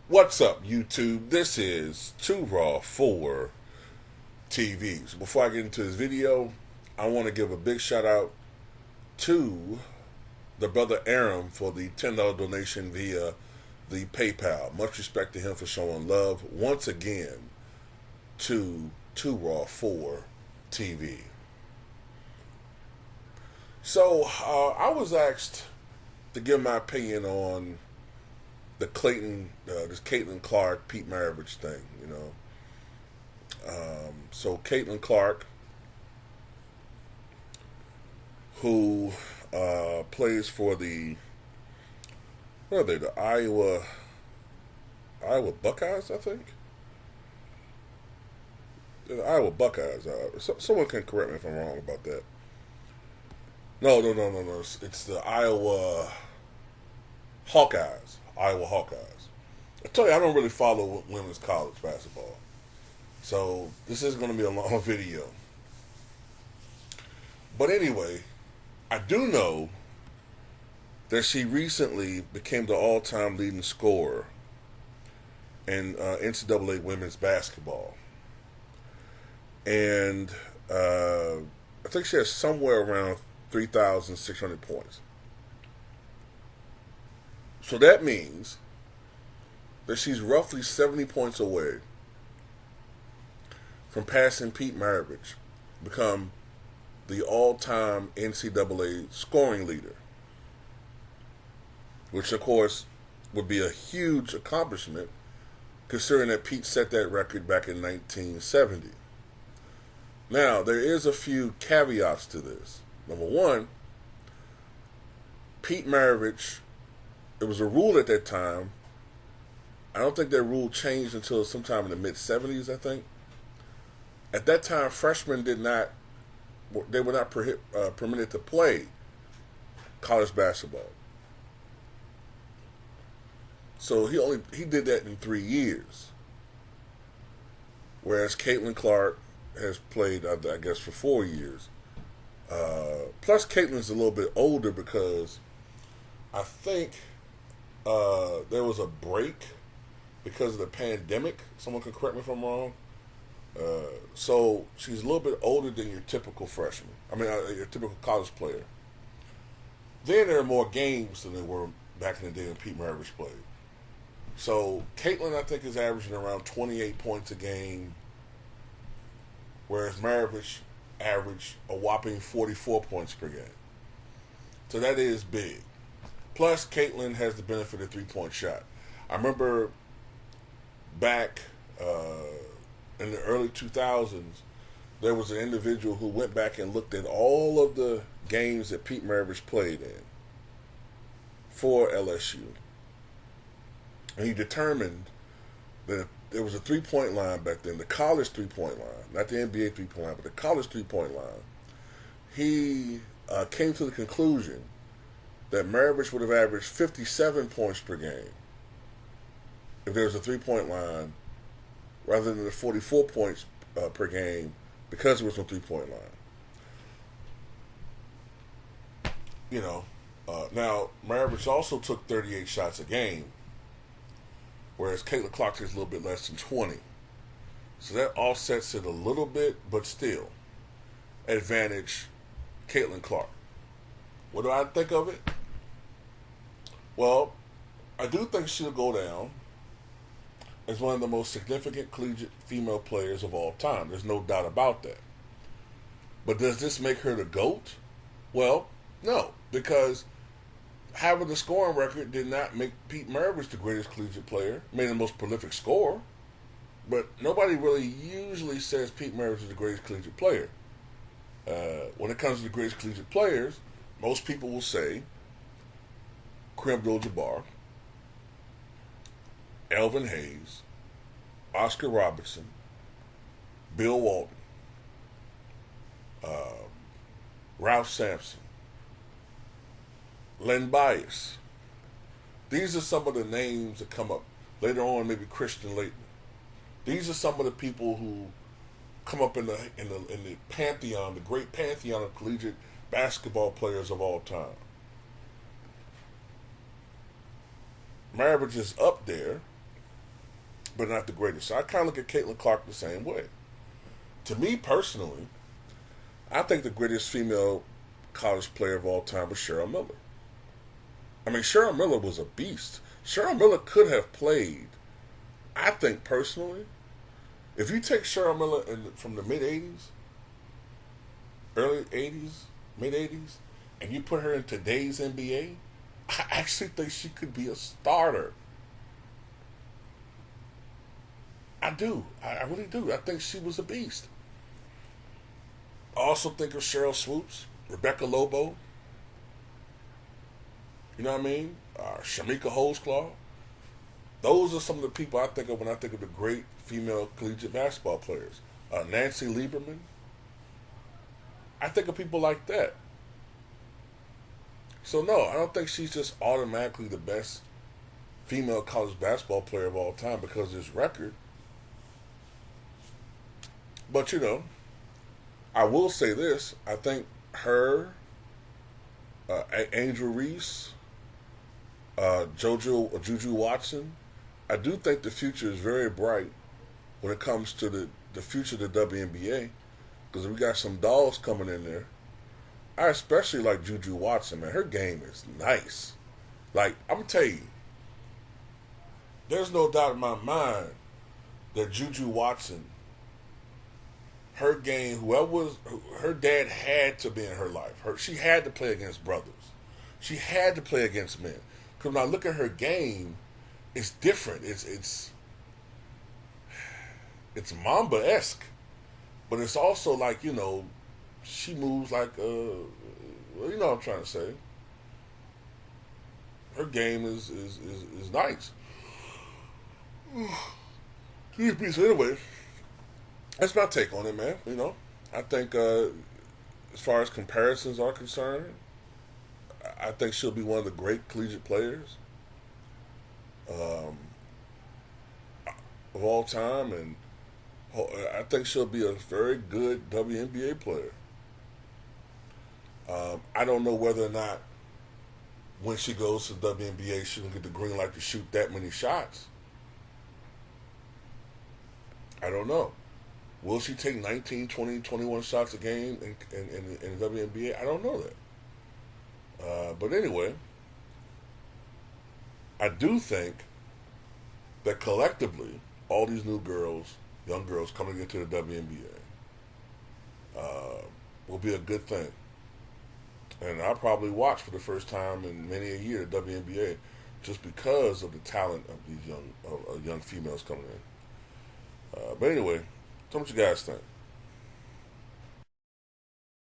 What's up, YouTube? This is Too Raw for TVs. Before I get into this video, I want to give a big shout out to the brother Aram for the $10 donation via the PayPal. Much respect to him for showing love once again to Too Raw for TV. So, I was asked to give my opinion on the this Caitlin Clark, Pete Maravich thing, So Caitlin Clark, who plays for the Iowa Buckeyes, I think. The Iowa Buckeyes. Someone can correct me if I'm wrong about that. No. It's the Iowa Hawkeyes. Iowa Hawkeyes. I tell you, I don't really follow women's college basketball. So this is going to be a long video. But anyway, I do know that she recently became the all-time leading scorer in NCAA women's basketball. And I think she has somewhere around 3,600 points. So that means that she's roughly 70 points away from passing Pete Maravich, become the all-time NCAA scoring leader, which of course would be a huge accomplishment considering that Pete set that record back in 1970. Now, there is a few caveats to this. Number one, Pete Maravich, it was a rule at that time. I don't think that rule changed until sometime in the mid-70s, I think. At that time, freshmen were not permitted to play college basketball. So he did that in 3 years. Whereas Caitlin Clark has played, I guess, for 4 years. Plus, Caitlin's a little bit older because I think there was a break because of the pandemic. Someone can correct me if I'm wrong. So she's a little bit older than your typical freshman. Your typical college player. Then there are more games than there were back in the day when Pete Maravich played. So Caitlin, I think, is averaging around 28 points a game, whereas Maravich averaged a whopping 44 points per game. So that is big. Plus, Caitlin has the benefit of three-point shot. I remember back in the early 2000s, there was an individual who went back and looked at all of the games that Pete Maravich played in for LSU. And he determined that there was a three-point line back then, the college three-point line, not the NBA three-point line, but the college three-point line. He came to the conclusion that Maravich would have averaged 57 points per game if there was a three-point line rather than the 44 points per game because there was no three-point line. Now, Maravich also took 38 shots a game, whereas Caitlin Clark takes a little bit less than 20. So that offsets it a little bit, but still, advantage Caitlin Clark. What do I think of it? Well, I do think she'll go down as one of the most significant collegiate female players of all time. There's no doubt about that. But does this make her the GOAT? Well, no, because having the scoring record did not make Pete Maravich the greatest collegiate player, made the most prolific scorer. But nobody really usually says Pete Maravich is the greatest collegiate player. When it comes to the greatest collegiate players, most people will say Kareem Abdul-Jabbar, Elvin Hayes, Oscar Robertson, Bill Walton, Ralph Sampson, Len Bias. These are some of the names that come up. Later on, maybe Christian Laettner. These are some of the people who come up in the pantheon, the great pantheon of collegiate basketball players of all time. Maravich is up there, but not the greatest. So I kind of look at Caitlin Clark the same way. To me personally, I think the greatest female college player of all time was Cheryl Miller. I mean, Cheryl Miller was a beast. Cheryl Miller could have played, I think personally, if you take Cheryl Miller from the mid-'80s, early 80s, mid-'80s, and you put her in today's NBA, I actually think she could be a starter. I do. I really do. I think she was a beast. I also think of Cheryl Swoops, Rebecca Lobo. You know what I mean? Shamika Holdsclaw. Those are some of the people I think of when I think of the great female collegiate basketball players. Nancy Lieberman. I think of people like that. So no, I don't think she's just automatically the best female college basketball player of all time because of this record. But you know, I will say this: I think her, Angel Reese, Juju Watson. I do think the future is very bright when it comes to the future of the WNBA because we got some dolls coming in there. I especially like Juju Watson, man. Her game is nice. Like, I'm going to tell you, there's no doubt in my mind that Juju Watson, her game, her dad had to be in her life. She had to play against brothers. She had to play against men. Because when I look at her game, it's different. It's Mamba-esque. But it's also like, you know, she moves like, you know what I'm trying to say. Her game is nice. Excuse me. So anyway, that's my take on it, man. You know, I think as far as comparisons are concerned, I think she'll be one of the great collegiate players of all time, and I think she'll be a very good WNBA player. I don't know whether or not when she goes to the WNBA she will get the green light to shoot that many shots. I don't know. Will she take 19, 20, 21 shots a game in the WNBA? I don't know that. But anyway, I do think that collectively, all these new girls, young girls coming into the WNBA will be a good thing. And I'll probably watch for the first time in many a year the WNBA just because of the talent of these young females coming in. But anyway, tell me what you guys think.